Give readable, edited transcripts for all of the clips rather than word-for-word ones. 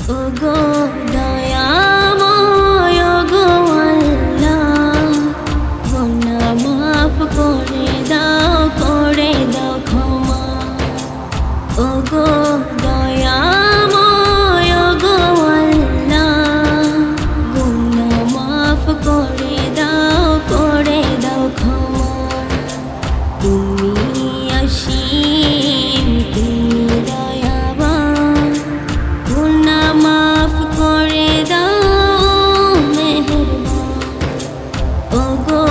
ওগো দয়াময় ওগো আল্লাহ, গুনাহ মাফ করে দাও ক্ষমা। ওগো দয়াময় ওগো আল্লাহ, গুনাহ মাফ করে দাও ক্ষমা। তুমি অসীম, তুমি দয়াবান, গুনাহ মাফ করে দাও মেহেরবান। ওগো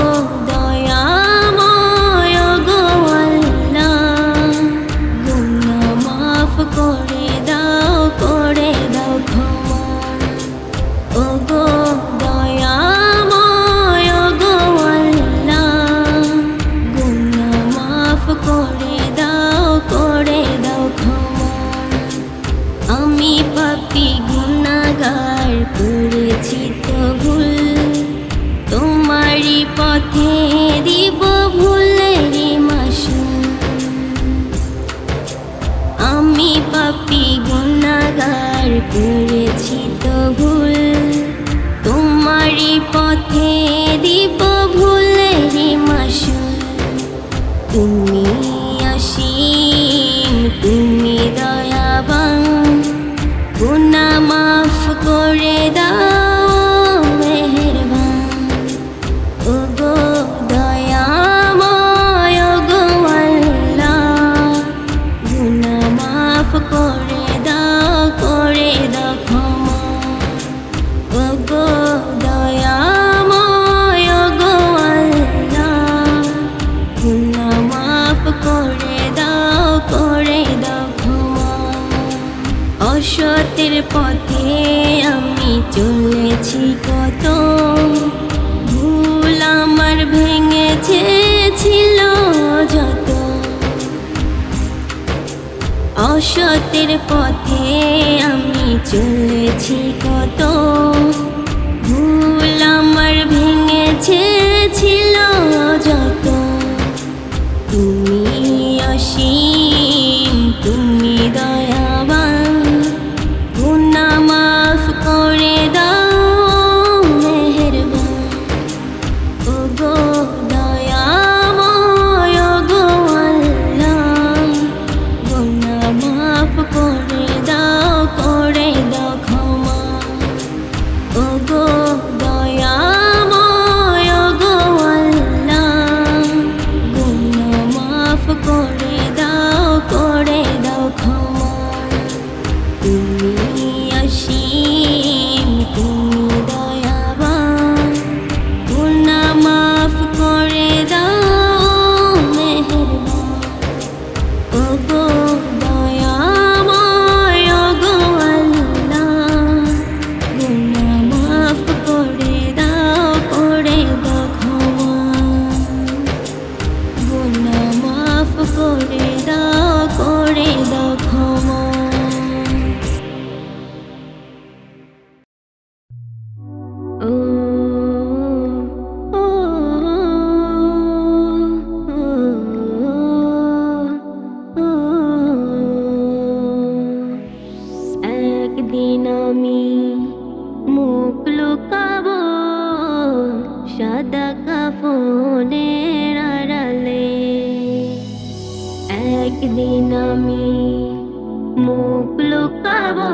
দয়াময় ওগো আল্লাহ, গুনাহ মাফ করে দাও ক্ষমা। ওগো দয়াময় ওগো আল্লাহ, গুনাহ মাফ করে দাও ক্ষমা। আমি পাপী গুনাহগার, করেছি তো ভুল, তোমারই পথে দিব ভুলের মাসুল। আমি পাপী গুনাহগার, করেছি তো ভুল, তোমারই পথে দিব ভুলের মাসুল। তুমি অসীম, তুমি দয়াবান, গুনাহ মাফ করে দাও মেহেরবান। ওগো দয়াময় ওগো আল্লাহ, গুনাহ মাফ করে দাও ক্ষমা। ওগো দয়াময় ওগো আল্লাহ, গুনাহ মাফ করে দাও ক্ষমা। অসতের পথে আমি চলেছি কত, ভুল আমার ভেঙেছে ছিল যত। অসতের পথে আমি চলেছি কত, ভুল আমার ভেঙেছে ছিল যত। তুমি অসীম, তুমি দয়াবান, গুনাহ মাফ করে দাও মেহেরবান। ওগো দয়াময় ওগো আল্লাহ, গুনাহ মাফ করে দাও ক্ষমা। ওগো দয়াময় ওগো আল্লাহ, গুনাহ মাফ করে দাও ক্ষমা। তুমি অসীম, তুমি দয়াবান, গুনাহ মাফ করে দাও মেহেরবান। ওগো দয়াময় ওগো আল্লাহ, গুনাহ মাফ করে দাও ক্ষমা। গুনাহ মাফ করে দাও ক্ষমা। ও ও একদিন আমি মুখ লুকাবো সাদা কাফনের আড়ালে। একদিন আমি মুখ লুকাবো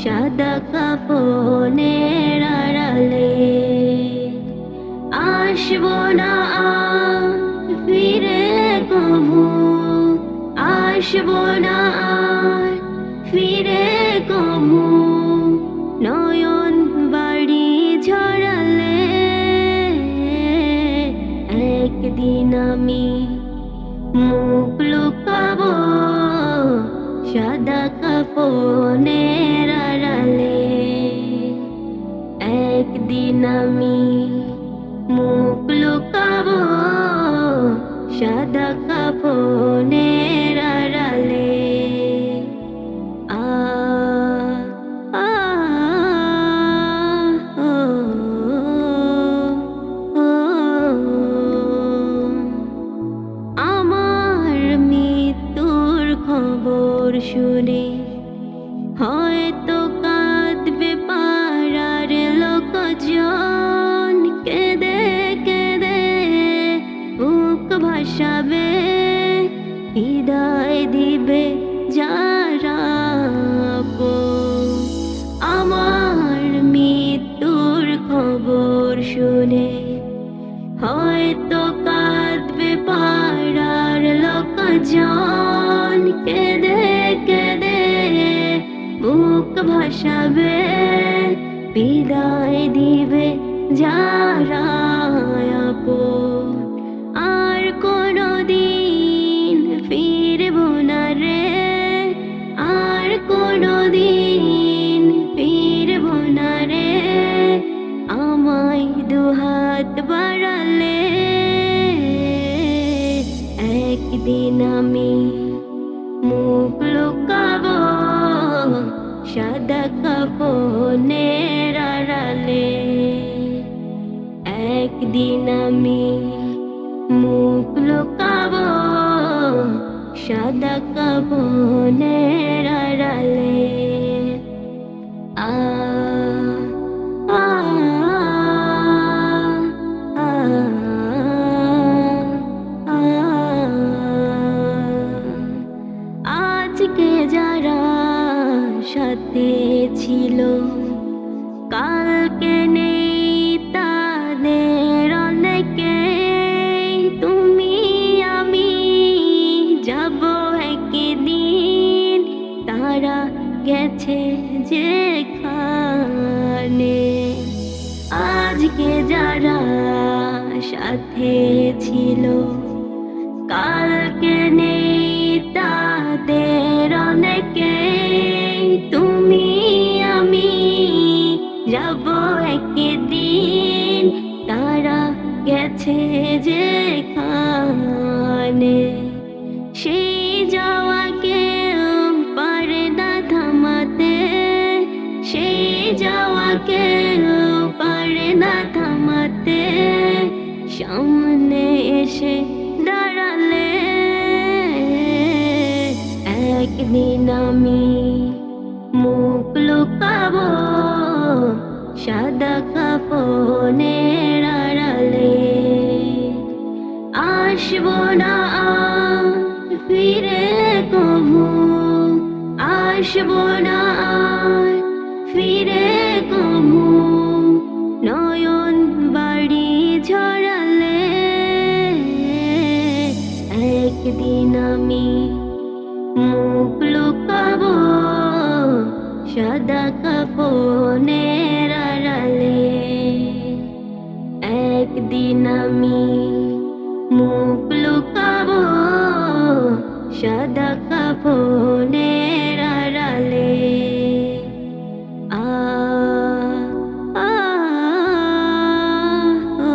সাদা কাফনের আড়ালে। আসবো না আর ফিরে কভু, আসবো না আর ফিরে কভু, নয়ন বাড়ি ঝরালে। একদিন আমি মুখ লুকাবো সাদা কাফনের আড়ালে। একদিন আমি মুখ লুকাবো সাদা কাফনের আড়ালে। আমার মৃত্যুর খবর শুনে হয়তো কাঁদবে পাড়ার লোকজন, কেঁদে কেঁদে বুক ভাসাবে, বিদায় দিবে যারা আপন। আমার মৃত্যুর খবর শুনে হয়তো কাঁদবে পাড়ার লোকজন, কেঁদে কেঁদে বুক ভাসাবে, বিদায় দিবে যারা আপন। আর কোনোদিন ফিরব না রে, আর কোনোদিন ফিরব না রে, আমায় দুহাত বাড়ালে একদিন আমি মুখ লুকাবো সাদা কাফনের আড়ালে। একদিন আমি মুখ লুকাবো সাদা কাফনের আড়ালে। আ আ আ আ আজকে যারা সাথে ছিল কালকে নেই তাদের অনেকে, তুমি আমি যাব একদিন, তারা গেছে যেখানে। আজকে যারা সাথে ছিল কালকে নেই তাদের অনেকে, তুমি আমি যাব একদিন, তারা গেছে যেখানে। সেই যাওয়াকে পারে না থামাতে, সেই যাওয়াকে পারে না থামাতে, সামনে এসে দাঁড়ালে একদিন আমি মুখ লুকাবো সাদা কাফনের আড়ালে। আসবো না আর ফিরে কভু, আসবো না আর ফিরে কভু, নয়ন বাড়ি ঝরালে একদিন আমি মুখ লুকাবো সাদা কাফনের আড়ালে। একদিন আমি মুখ লুকাবো সাদা কাফনের আড়ালে। আ আ ও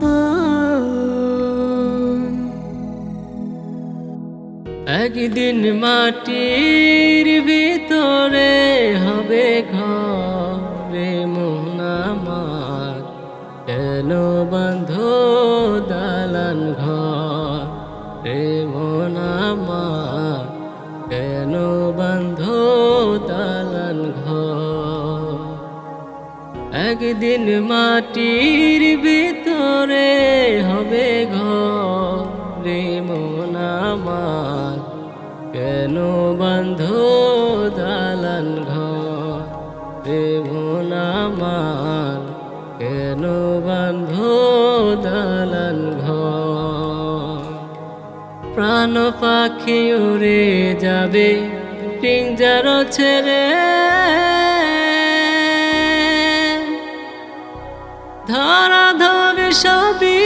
ও একদিন মাটির ভিতরে হবে ঘরে মন আমার, কেন বাঁধো দালান ঘর রে মন আমার, কেন বাঁধো দালান ঘর। একদিন মাটির ভিতরে হবে ঘরে মন আমার, কেন বাঁধো দালান ঘর রে মন আমার, কেন বাঁধো দালান ঘর। প্রাণ পাখি উড়ে যাবে পিঞ্জার ছেড়ে, ধরা ধরে সবই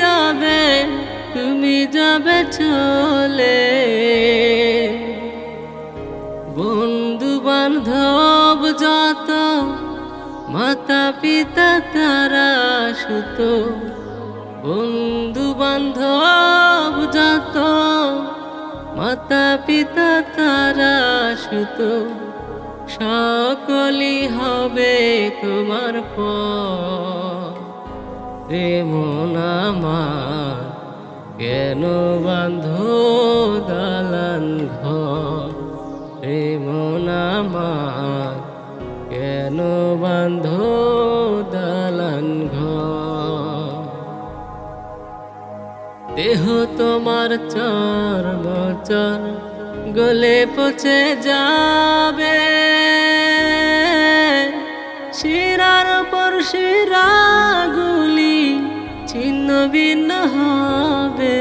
রবে, তুমি যাবে চলে। বন্ধু বান্ধব যত মাতা পিতা তারা সুত, বন্ধু বান্ধব যত মাতা পিতা তারা সুত, সকলই হবে তোমার পর রে মন আমার, কেন বাঁধো দালান ঘর রে মন আমার কেন বাঁধো দালান ঘর দেহ তোমার চর্মচর গলে পচে যাবে শিরার পর শিরাগুলি ছিন্ন ভিন্ন হবে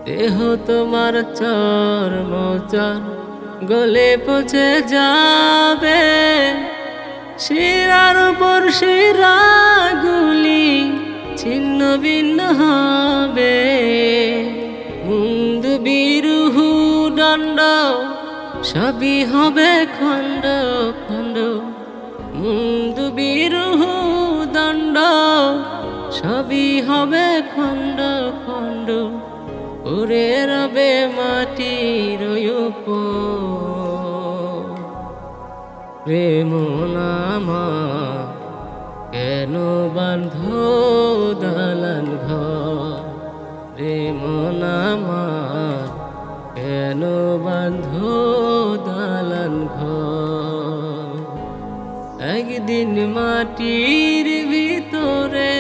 দেহ তোমার চর্মচর গলে পচে যাবে শিরার পর শিরাগুলি ছিন্ন ভিন্ন হবে মুন্দ বিরুহু দণ্ড সবই হবে খণ্ড খণ্ড মুন্দ বিরুহু দণ্ড সবই হবে খণ্ড খণ্ড ওরে রবে মাটির প্রেম নামা কেন বাঁধো দালান ঘর প্রেম নামা কেন বাঁধো দালান ঘর একদিন মাটির ভিতরে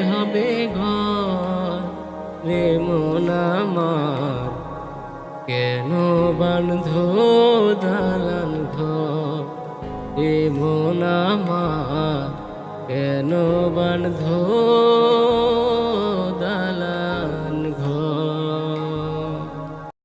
হবে ঘর প্রেম নামার কেন বাঁধো দালান ঘর প্রেম নামার কেন বাঁধো